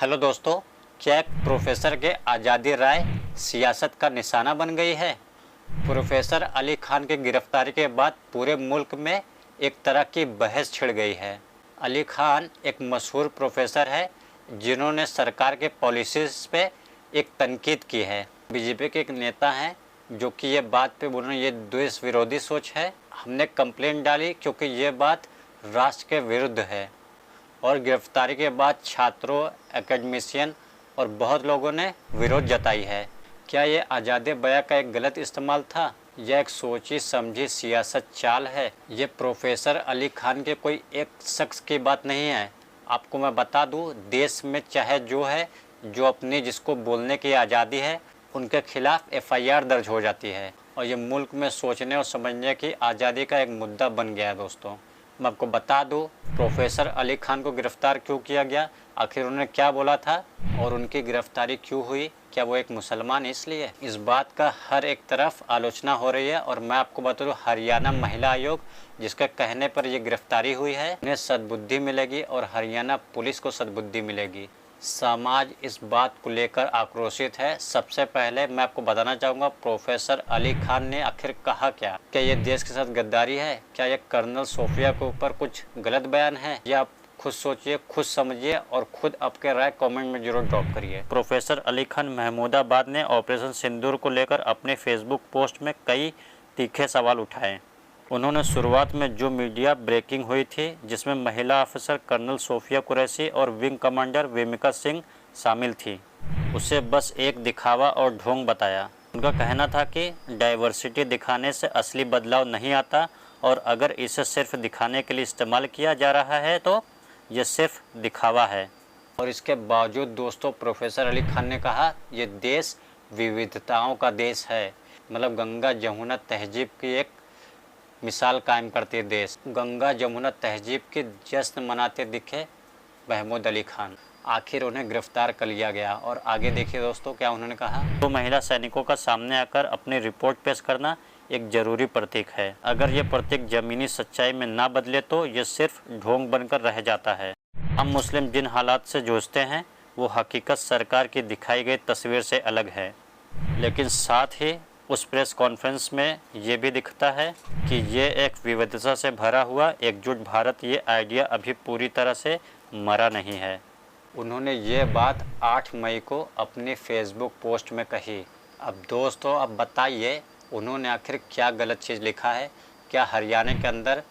Hello दोस्तों, क्या एक प्रोफेसर के आज़ादी राय सियासत का निशाना बन गई है? प्रोफेसर अली खान की गिरफ्तारी के बाद पूरे मुल्क में एक तरह की बहस छिड़ गई है। अली खान एक मशहूर प्रोफेसर है जिन्होंने सरकार के पॉलिसीज़ पे एक तनकीद की है। बीजेपी के एक नेता हैं जो कि ये बात पे बोल रहे हैं ये देश विरोधी सोच है। हमने कंप्लेंट डाली क्योंकि ये बात राष्ट्र के विरुद्ध है। और गिरफ्तारी के बाद छात्रों, एकेडमिशियन और बहुत लोगों ने विरोध जताई है। क्या ये आज़ादी बयां का एक गलत इस्तेमाल था या एक सोची समझी सियासत चाल है? ये प्रोफेसर अली खान के कोई एक शख्स की बात नहीं है। आपको मैं बता दूं, देश में चाहे जो है जो अपनी जिसको बोलने की आज़ादी है उनके खिलाफ एफआईआर दर्ज हो जाती है और ये मुल्क में सोचने और समझने की आज़ादी का एक मुद्दा बन गया है। दोस्तों, मैं आपको बता दूं प्रोफेसर अली खान को गिरफ्तार क्यों किया गया, आखिर उन्होंने क्या बोला था और उनकी गिरफ्तारी क्यों हुई। क्या वो एक मुसलमान इसलिए? इस बात का हर एक तरफ आलोचना हो रही है और मैं आपको बता दूं हरियाणा महिला आयोग जिसके कहने पर ये गिरफ्तारी हुई है, उन्हें सद्बुद्धि मिलेगी और हरियाणा पुलिस को सद्बुद्धि मिलेगी। समाज इस बात को लेकर आक्रोशित है। सबसे पहले मैं आपको बताना चाहूँगा प्रोफेसर अली खान ने आखिर कहा क्या ये देश के साथ गद्दारी है? क्या ये कर्नल सोफिया के ऊपर कुछ गलत बयान है? या आप खुद सोचिए, खुद समझिए और खुद आपके राय कमेंट में जरूर ड्रॉप करिए। प्रोफेसर अली खान महमूदाबाद ने ऑपरेशन सिंदूर को लेकर अपने फेसबुक पोस्ट में कई तीखे सवाल उठाए। उन्होंने शुरुआत में जो मीडिया ब्रेकिंग हुई थी जिसमें महिला ऑफिसर कर्नल सोफिया कुरैशी और विंग कमांडर वेमिका सिंह शामिल थी, उसे बस एक दिखावा और ढोंग बताया। उनका कहना था कि डाइवर्सिटी दिखाने से असली बदलाव नहीं आता और अगर इसे सिर्फ दिखाने के लिए इस्तेमाल किया जा रहा है तो ये सिर्फ दिखावा है। और इसके बावजूद दोस्तों प्रोफेसर अली खान ने कहा ये देश विविधताओं का देश है। मतलब गंगा जमुना तहजीब की एक मिसाल कायम करते देश। गंगा जमुना तहजीब के जश्न मनाते दिखे महमूद अली खान। आखिर उन्हें गिरफ्तार कर लिया गया और आगे देखिए दोस्तों क्या उन्होंने कहा। तो महिला सैनिकों का सामने आकर अपनी रिपोर्ट पेश करना एक जरूरी प्रतीक है। अगर ये प्रतीक जमीनी सच्चाई में ना बदले तो ये सिर्फ ढोंग बनकर रह जाता है। हम मुस्लिम जिन हालात से जूझते हैं वो हकीकत सरकार की दिखाई गई तस्वीर से अलग है। लेकिन साथ ही उस प्रेस कॉन्फ्रेंस में ये भी दिखता है कि ये एक विविधता से भरा हुआ एकजुट भारत, ये आइडिया अभी पूरी तरह से मरा नहीं है। उन्होंने ये बात 8 मई को अपनी फेसबुक पोस्ट में कही। अब दोस्तों अब बताइए उन्होंने आखिर क्या गलत चीज़ लिखा है? क्या हरियाणा के अंदर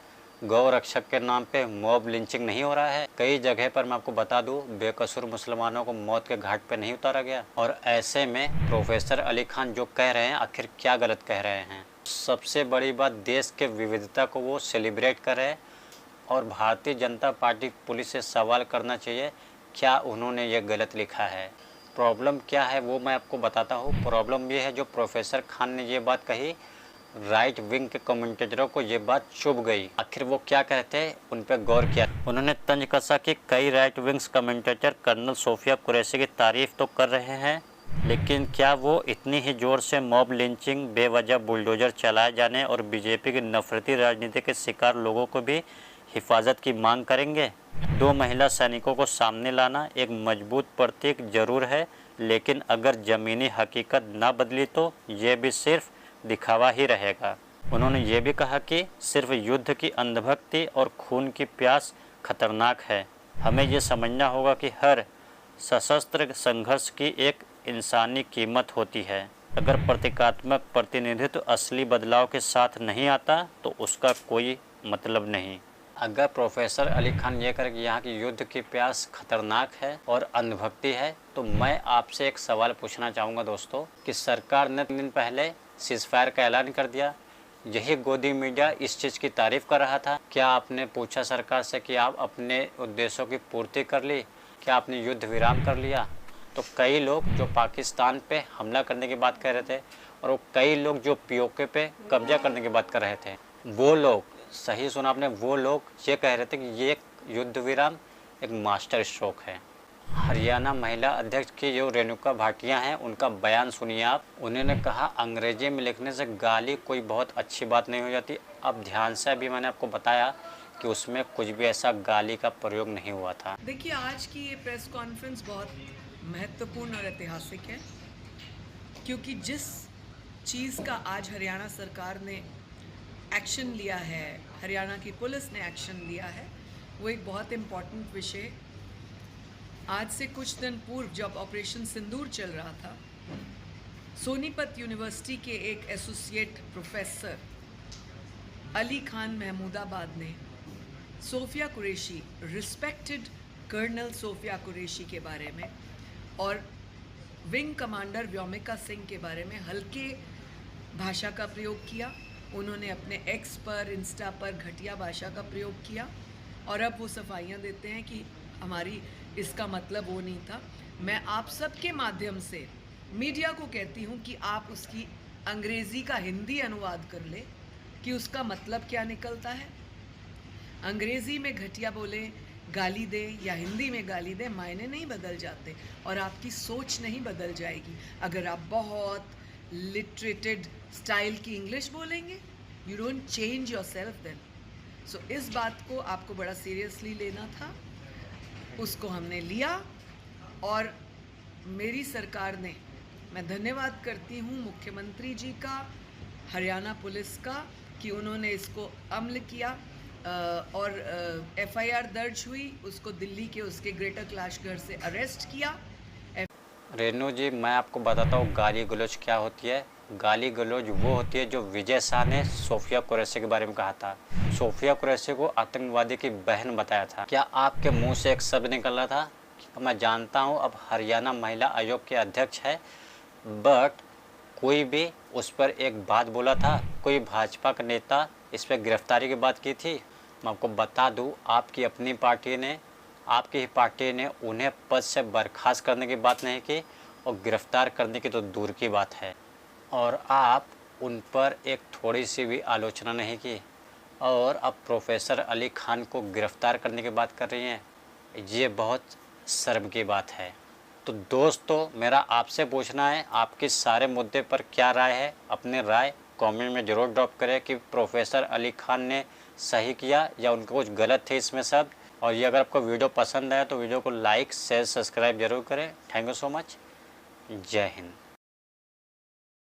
गौ रक्षक के नाम पे मॉब लिंचिंग नहीं हो रहा है? कई जगह पर मैं आपको बता दूं बेकसूर मुसलमानों को मौत के घाट पे नहीं उतारा गया। और ऐसे में प्रोफेसर अली खान जो कह रहे हैं आखिर क्या गलत कह रहे हैं? सबसे बड़ी बात देश के विविधता को वो सेलिब्रेट कर रहे हैं और भारतीय जनता पार्टी पुलिस से सवाल करना चाहिए क्या उन्होंने ये गलत लिखा है। प्रॉब्लम क्या है वो मैं आपको बताता हूँ। प्रॉब्लम ये है जो प्रोफेसर खान ने ये बात कही, राइट विंग के कमेंटेटरों को ये बात चुभ गई। आखिर वो क्या कहते हैं उन पर गौर किया। उन्होंने तंज कसा कि कई right wings commentator colonel Sofiya Qureshi की तारीफ तो कर रहे हैं, लेकिन क्या वो इतनी ही जोर से मॉब लिंचिंग, बेवजह बुलडोजर चलाए जाने और बीजेपी की नफरती राजनीति के शिकार लोगों को भी हिफाजत की मांग करेंगे? 2 महिला सैनिकों को सामने लाना एक मजबूत प्रतीक जरूर है, लेकिन अगर ज़मीनी हकीकत ना बदली तो ये भी सिर्फ दिखावा ही रहेगा। उन्होंने ये भी कहा कि सिर्फ युद्ध की अंधभक्ति और खून की प्यास खतरनाक है। हमें ये समझना होगा कि हर सशस्त्र संघर्ष की एक इंसानी कीमत होती है। अगर प्रतीकात्मक प्रतिनिधित्व असली बदलाव के साथ नहीं आता तो उसका कोई मतलब नहीं। अगर प्रोफेसर अली खान ये करे कि यहाँ की युद्ध की प्यास खतरनाक है और अंधभक्ति है तो मैं आपसे एक सवाल पूछना चाहूँगा दोस्तों कि सरकार ने 3 दिन पहले सीज़फायर का ऐलान कर दिया। यही गोदी मीडिया इस चीज़ की तारीफ़ कर रहा था। क्या आपने पूछा सरकार से कि आप अपने उद्देश्यों की पूर्ति कर ली? क्या आपने युद्ध विराम कर लिया? तो कई लोग जो पाकिस्तान पे हमला करने की बात कर रहे थे और वो कई लोग जो पीओके पे कब्जा करने की बात कर रहे थे, वो लोग, सही सुना आपने, वो लोग ये कह रहे थे कि ये युद्ध विराम एक मास्टर स्ट्रोक है। हरियाणा महिला अध्यक्ष की जो रेणुका भाटिया हैं उनका बयान सुनिए आप। उन्होंने कहा अंग्रेजी में लिखने से गाली कोई बहुत अच्छी बात नहीं हो जाती। अब ध्यान से अभी मैंने आपको बताया कि उसमें कुछ भी ऐसा गाली का प्रयोग नहीं हुआ था। देखिए, आज की ये प्रेस कॉन्फ्रेंस बहुत महत्वपूर्ण और ऐतिहासिक है, क्योंकि जिस चीज़ का आज हरियाणा सरकार ने एक्शन लिया है, हरियाणा की पुलिस ने एक्शन लिया है, वो एक बहुत इम्पॉर्टेंट विषय। आज से कुछ दिन पूर्व जब ऑपरेशन सिंदूर चल रहा था, सोनीपत यूनिवर्सिटी के एक एसोसिएट प्रोफेसर अली खान महमूदाबाद ने सोफिया कुरैशी, रिस्पेक्टेड कर्नल सोफिया कुरैशी के बारे में और विंग कमांडर व्योमिका सिंह के बारे में हल्के भाषा का प्रयोग किया। उन्होंने अपने एक्स पर, इंस्टा पर घटिया भाषा का प्रयोग किया और अब वो सफाइयाँ देते हैं कि हमारी इसका मतलब वो नहीं था। मैं आप सबके माध्यम से मीडिया को कहती हूँ कि आप उसकी अंग्रेज़ी का हिंदी अनुवाद कर ले कि उसका मतलब क्या निकलता है। अंग्रेज़ी में घटिया बोले, गाली दे या हिंदी में गाली दे, मायने नहीं बदल जाते और आपकी सोच नहीं बदल जाएगी अगर आप बहुत लिटरेटेड स्टाइल की इंग्लिश बोलेंगे। You don't change yourself then. So इस बात को आपको बड़ा सीरियसली लेना था, उसको हमने लिया और मेरी सरकार ने, मैं धन्यवाद करती हूँ मुख्यमंत्री जी का, हरियाणा पुलिस का, कि उन्होंने इसको अमल किया और एफआईआर दर्ज हुई, उसको दिल्ली के उसके ग्रेटर कैलाश घर से अरेस्ट किया। रेनू जी, मैं आपको बताता हूँ गाली गलौज क्या होती है। गाली गलौज वो होती है जो विजय शाह ने सोफिया कुरैशी के बारे में कहा था। सोफिया कुरैशी को आतंकवादी की बहन बताया था। क्या आपके मुंह से एक शब्द निकल रहा था कि मैं जानता हूँ अब हरियाणा महिला आयोग के अध्यक्ष है, बट कोई भी उस पर एक बात बोला था? कोई भाजपा का नेता इस पर गिरफ्तारी की बात की थी? मैं आपको बता दूं, आपकी अपनी पार्टी ने, आपकी ही पार्टी ने उन्हें पद से बर्खास्त करने की बात नहीं की और गिरफ्तार करने की तो दूर की बात है। और आप उन पर एक थोड़ी सी भी आलोचना नहीं की और अब प्रोफेसर अली खान को गिरफ्तार करने की बात कर रही हैं। ये बहुत शर्म की बात है। तो दोस्तों, मेरा आपसे पूछना है, आपकी सारे मुद्दे पर क्या राय है? अपनी राय कमेंट में ज़रूर ड्रॉप करें कि प्रोफेसर अली खान ने सही किया या उनको कुछ गलत थे इसमें सब। और ये अगर आपको वीडियो पसंद आया तो वीडियो को लाइक, शेयर, सब्सक्राइब जरूर करें। Thank you so much. जय हिंद।